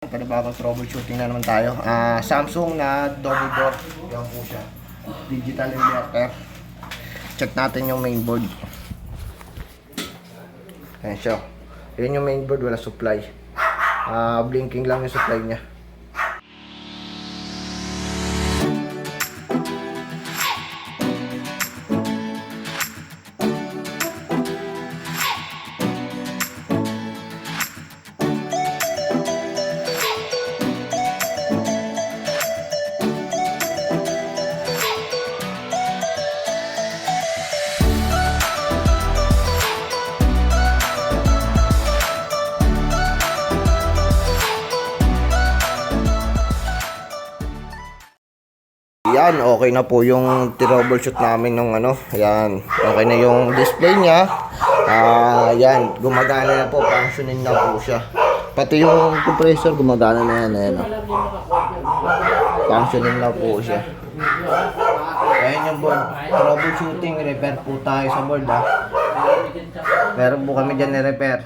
Panibagong troubleshooting na naman tayo. Samsung na double door. Yan po siya. Digital inverter. Check natin yung mainboard. Ayan siya. Yan yung mainboard, wala supply. Blinking lang yung supply niya. Yan, okay na po yung troubleshoot namin ng ano. Yan, okay na yung display niya. Yan, gumagana na po, functioning na po siya. Pati yung compressor gumagana na yan, ayan. Functioning na po siya. Ayan yung board. Troubleshooting, repair po tayo sa board ha. Meron po kami dyan ni-repair.